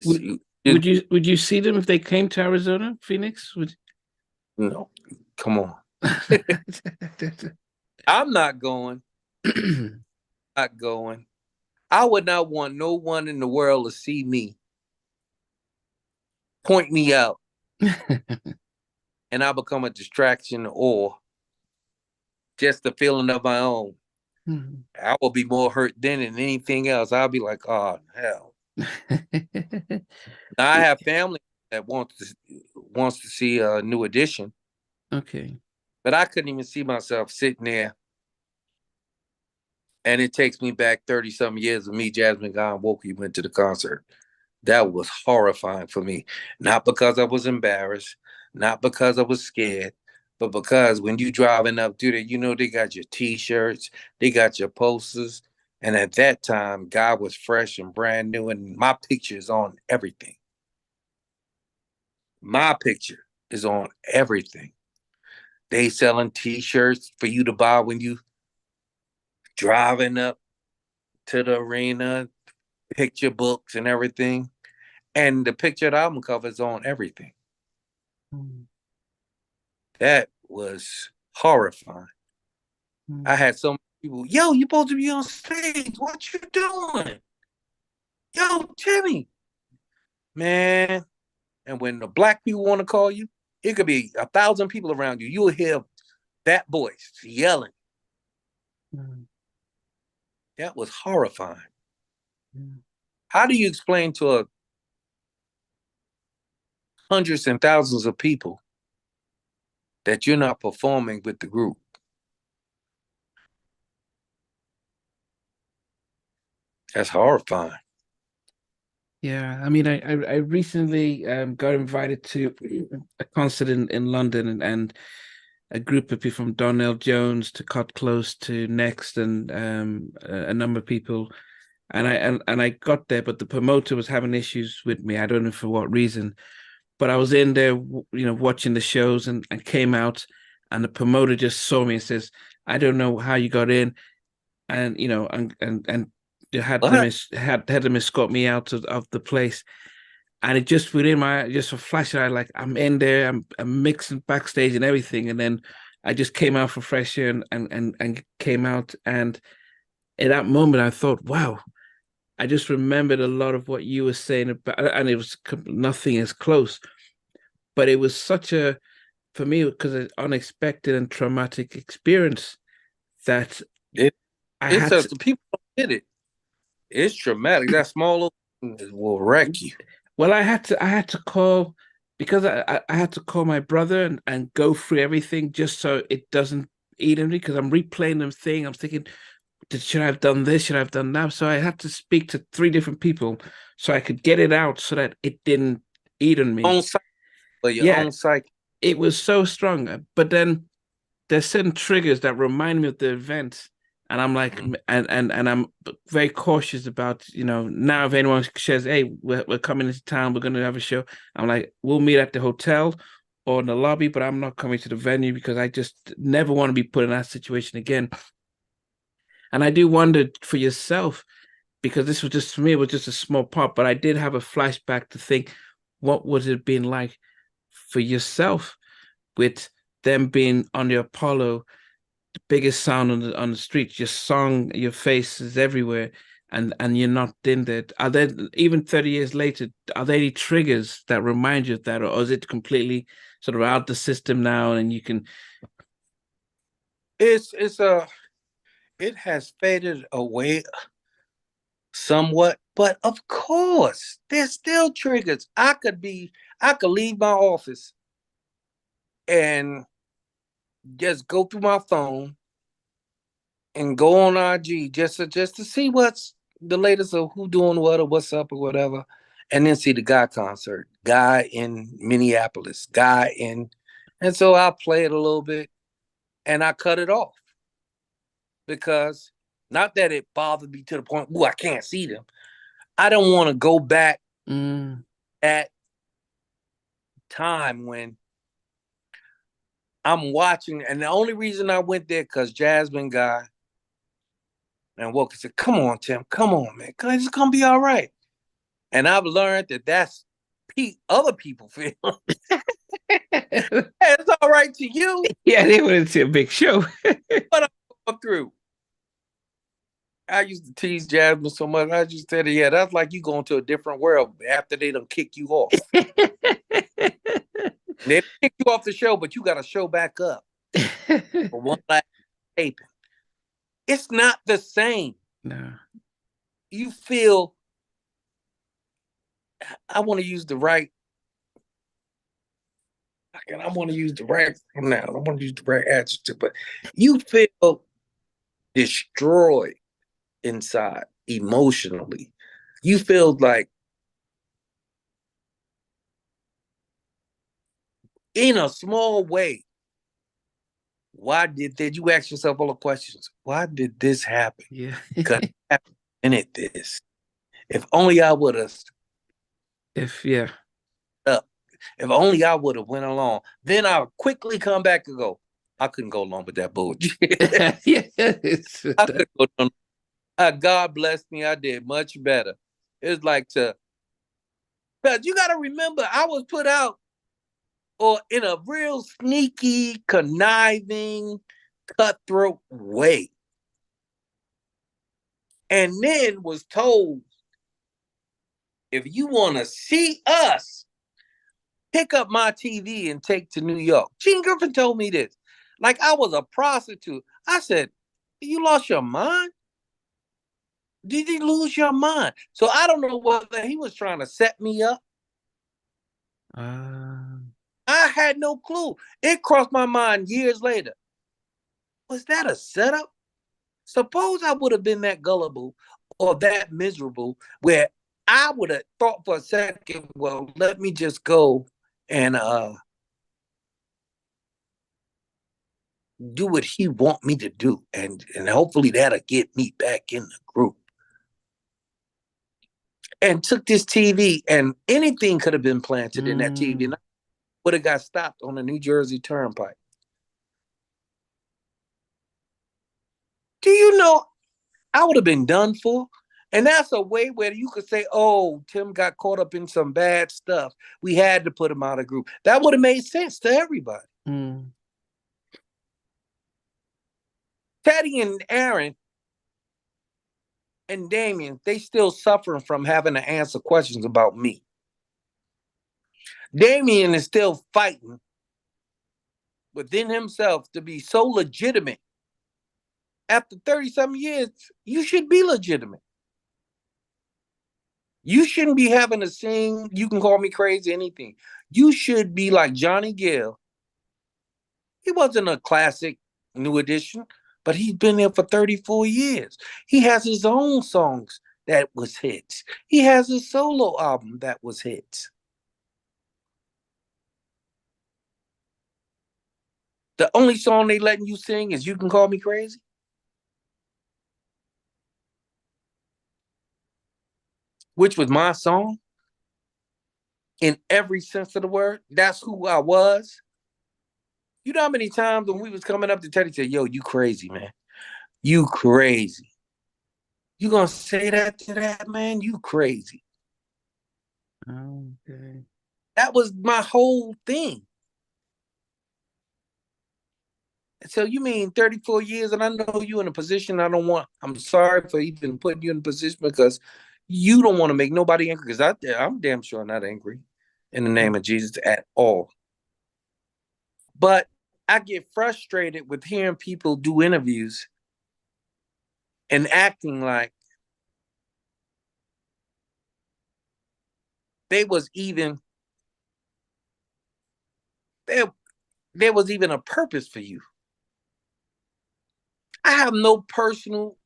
Would It- would you see them if they came to Arizona, Phoenix? Would no, come on. I'm not going. Not going. I would not want no one in the world to see me, point me out, and I become a distraction or just a feeling of my own. I will be more hurt then than anything else. I'll be like, oh hell. Now I have family that wants to see a new edition, Okay. but I couldn't even see myself sitting there. And it takes me back 30 some years of me, Jasmine Guy and Wokey went to the concert. That was horrifying for me. Not because I was embarrassed, not because I was scared, but because when you driving up through there, you know they got your t-shirts, they got your posters. And at that time, God was fresh and brand new, and my picture is on everything. My picture is on everything. They selling t-shirts for you to buy when you driving up to the arena, picture books and everything. And the picture of the album cover is on everything. Mm, That was horrifying. I mm. had so many people, yo, you supposed to be on stage. What you doing? Yo, Timmy. Man. And when the black people want to call you, it could be 1,000 people around you. You'll hear that voice yelling. Mm, That was horrifying. mm. How do you explain to hundreds and thousands of people that you're not performing with the group? That's horrifying. Yeah, I mean, I recently got invited to a concert in London, and a group of people from Donnell Jones to Cut Close to Next, and a number of people, and I got there, but the promoter was having issues with me. I don't know for what reason, but I was in there, watching the shows, and came out, and the promoter just saw me and says, "I don't know how you got in," and and they What? had them escort me out of the place. And it just within my just a flash of eye, like I'm in there, I'm mixing backstage and everything, and then I just came out for fresh air, and came out, and in that moment I thought, wow, I just remembered a lot of what you were saying about, and it was nothing is close, but it was such a, for me, because an unexpected and traumatic experience that It, I it's had just to. the people don't get it. It's traumatic. That small little thing will wreck you. Well, I had to call, because I had to call my brother, and go through everything just so it doesn't eat at me, because I'm replaying them thing. I'm thinking, should I have done this? Should I have done that? So I had to speak to three different people so I could get it out so that it didn't eat on me. Own psyche for your Yeah, own psyche. it was so strong. But then there's certain triggers that remind me of the event, and I'm like, Mhm. and I'm very cautious about, now if anyone says, hey, we're coming into town, we're going to have a show, I'm like, we'll meet at the hotel or in the lobby, but I'm not coming to the venue, because I just never want to be put in that situation again. And I do wonder for yourself, because this was just, for me, it was just a small part, but I did have a flashback to think, what would it have been like for yourself with them being on the Apollo, biggest sound on the streets. Your song, your face is everywhere, and you're not in there. Are there, even 30 years later, are there any triggers that remind you of that, or is it completely sort of out the system now, and you can? It's a it has faded away somewhat, but of course, there's still triggers. I could leave my office and just go through my phone and go on IG just to see what's the latest of who doing what or what's up or whatever, and then see the guy concert, guy in Minneapolis, guy in, and so I play it a little bit and I cut it off because not that it bothered me to the point, oh, I can't see them. I don't want to go back Mm, at time when I'm watching, and the only reason I went there because Jasmine Guy and Wilkie said, "Come on, Tim, come on, man, it's gonna be all right." And I've learned that that's other people feel. It's all right to you, Yeah, they wanted to see a big show. but I'm going through. I used to tease Jasmine so much. I just said, yeah, that's like you going to a different world after they done kick you off. They kick you off the show, but you got to show back up for one last taping. It's not the same. No. You feel, I want to use the right, I want to use the right now. I want to use the right adjective, but you feel destroyed inside emotionally. You feel like, in a small way, why did you ask yourself all the questions? Why did this happen? Yeah. Because I invented this. If only I would have Yeah. up. If only I would have went along. Then I'll quickly come back and go, I couldn't go along with that bullshit. Yeah. I couldn't go along. God bless me, I did much better. It's like because you got to remember, I was put out or in a real sneaky, conniving, cutthroat way. And then was told, if you want to see us, pick up my TV and take to New York. Gene Griffin told me this. Like I was a prostitute. I said, you lost your mind? Did you lose your mind? So I don't know whether he was trying to set me up. I had no clue. It crossed my mind years later. Was that a setup? Suppose I would have been that gullible or that miserable where I would have thought for a second, well, let me just go and do what he want me to do. And hopefully that'll get me back in the group. And took this TV, and anything could have been planted in that TV. And I would have got stopped on the New Jersey Turnpike. Do you know I would have been done for? And that's a way where you could say, oh, Tim got caught up in some bad stuff. We had to put him out of group. That would have made sense to everybody. Teddy and Aaron and Damion, they still suffering from having to answer questions about me. Damion is still fighting within himself to be so legitimate. After 30-something years, you should be legitimate. You shouldn't be having to sing, you can call me crazy, anything. You should be like Johnny Gill. He wasn't a classic new edition, but he's been there for 34 years. He has his own songs that was hits. He has his solo album that was hits. The only song they letting you sing is You Can Call Me Crazy. Which was my song. In every sense of the word. That's who I was. You know how many times when we was coming up to Teddy said, yo, you crazy, man. You crazy. You gonna say that to that, man? You crazy. Okay. That was my whole thing. So you mean 34 years, and I know you in a position I don't want. I'm sorry for even putting you in a position because you don't want to make nobody angry, because I'm damn sure not angry in the name of Jesus at all. But I get frustrated with hearing people do interviews and acting like they was even there was even a purpose for you. I have no personal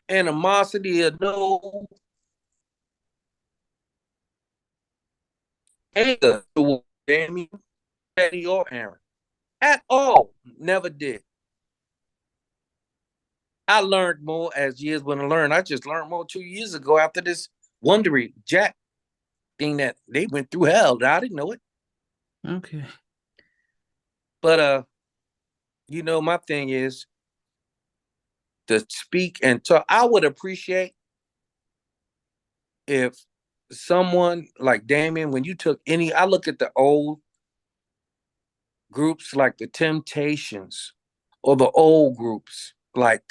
animosity or no anger toward Damion, Teddy, or Aaron at all. Never did. I learned more as years went on. Learn. I just learned more 2 years ago after this Wondery Jack thing that they went through hell. I didn't know it. Okay. But my thing is to speak and talk. I would appreciate if someone like Damion, when you took any, I look at the old groups like the Temptations or the old groups, like,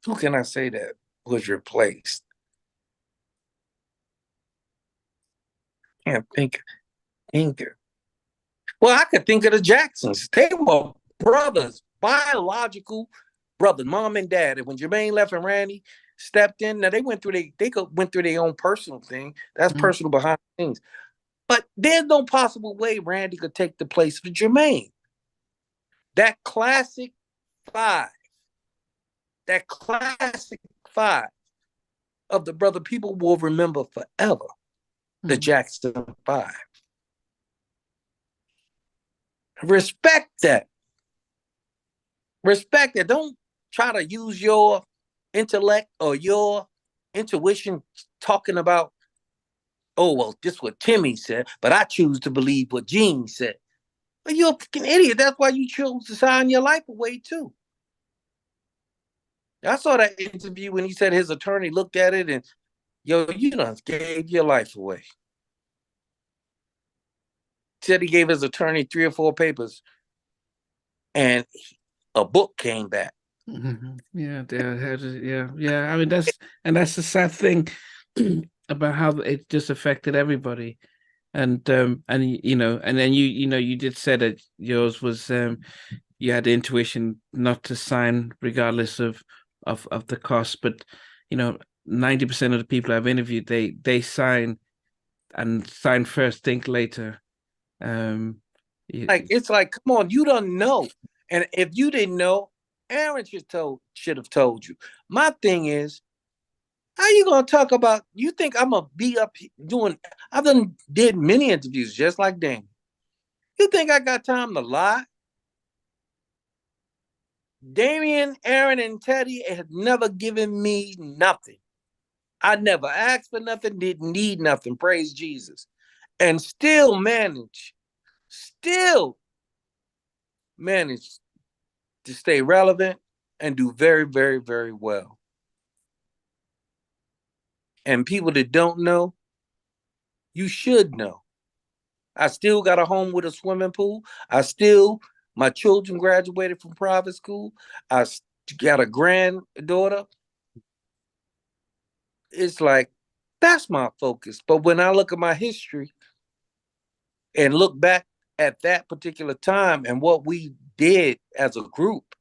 who can I say that was replaced? Can't think of. Well, I could think of the Jacksons. They were brothers, biological brothers, mom and dad. And when Jermaine left and Randy stepped in, now they went through went through their own personal thing. That's Mm. personal behind the scenes. But there's no possible way Randy could take the place of Jermaine. That classic five, that classic five of the brother people will remember forever. The Jackson Five. Respect that. Respect that. Don't try to use your intellect or your intuition talking about, oh, well, this is what Timmy said, but I choose to believe what Gene said. Well, you're a fucking idiot. That's why you chose to sign your life away, too. I saw that interview when he said his attorney looked at it and, yo, you done gave your life away. Said he gave his attorney 3 or 4 papers and a book came back. Mm-hmm. Yeah, yeah. I mean, that's the sad thing about how it just affected everybody. And and then you did say that yours was you had the intuition not to sign regardless of the cost, but 90% of the people I've interviewed, they sign and sign first, think later. Um, Like, it's like, come on, you don't know. And if you didn't know, Aaron should have told you. My thing is, how you gonna talk about? You think I'm gonna be up doing? I've did many interviews just like Damion. You think I got time to lie? Damion, Aaron, and Teddy have never given me nothing. I never asked for nothing, didn't need nothing. Praise Jesus, and still manage to stay relevant and do very, very, very well. And people that don't know, you should know. I still got a home with a swimming pool. My children graduated from private school. I got a granddaughter. It's like, that's my focus. But when I look at my history and look back at that particular time and what we did as a group,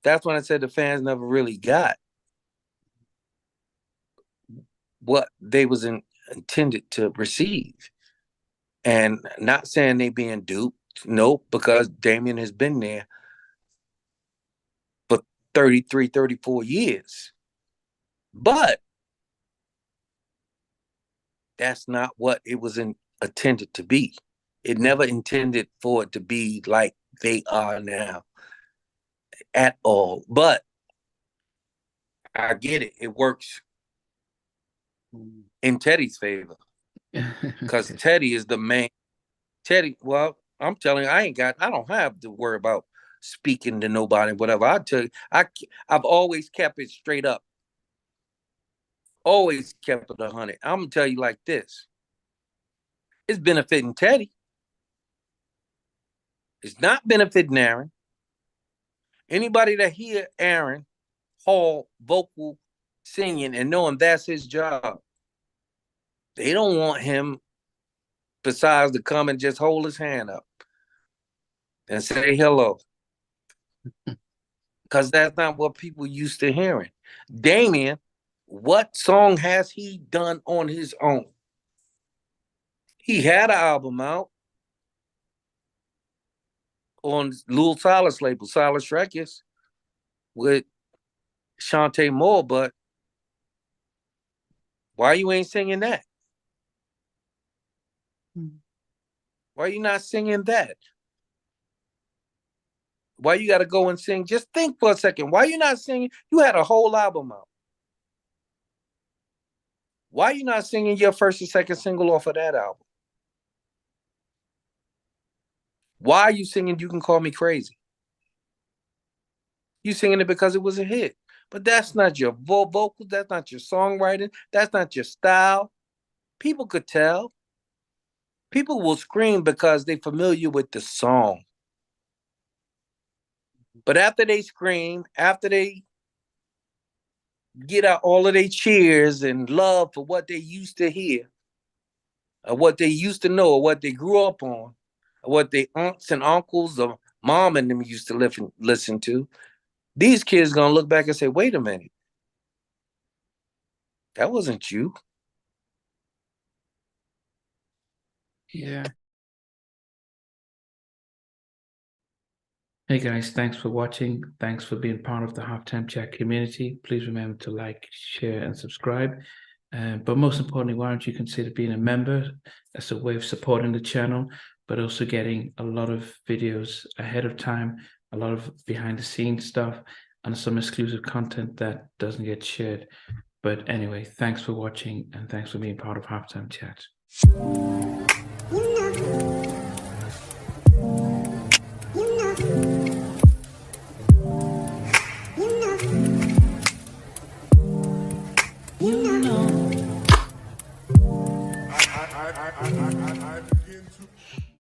that's when I said the fans never really got what they was intended to receive. And not saying they being duped, nope, because Damion has been there for 33, 34 years. But that's not what it was intended to be. It never intended for it to be like they are now at all. But I get it. It works in Teddy's favor because Teddy is the main. Teddy, well, I'm telling you, I don't have to worry about speaking to nobody, whatever. I tell you, I've always kept it straight up. Always kept it 100. I'm gonna tell you like this: it's benefiting Teddy. It's not benefiting Aaron. Anybody that hear Aaron Hall vocal singing and knowing that's his job, they don't want him besides to come and just hold his hand up and say hello. Because that's not what people used to hearing. Damion, what song has he done on his own? He had an album out on Lil Silas label, Silas Records, with Shantae Moore, but why you ain't singing that? Why you not singing that? Why you got to go and sing? Just think for a second. Why you not singing? You had a whole album out. Why you not singing your first and second single off of that album? Why are you singing You Can Call Me Crazy? You singing it because it was a hit. But that's not your vocals. That's not your songwriting. That's not your style. People could tell. People will scream because they're familiar with the song. But after they scream, after they get out all of their cheers and love for what they used to hear, or what they used to know, or what they grew up on, or what their aunts and uncles or mom and them used to listen to, these kids gonna look back and say, wait a minute, that wasn't you. Yeah. Hey guys, thanks for watching. Thanks for being part of the Halftime Chat community. Please remember to like, share, and subscribe. But most importantly, why don't you consider being a member? That's a way of supporting the channel, but also getting a lot of videos ahead of time, a lot of behind the scenes stuff, and some exclusive content that doesn't get shared. But anyway, thanks for watching and thanks for being part of Halftime Chat.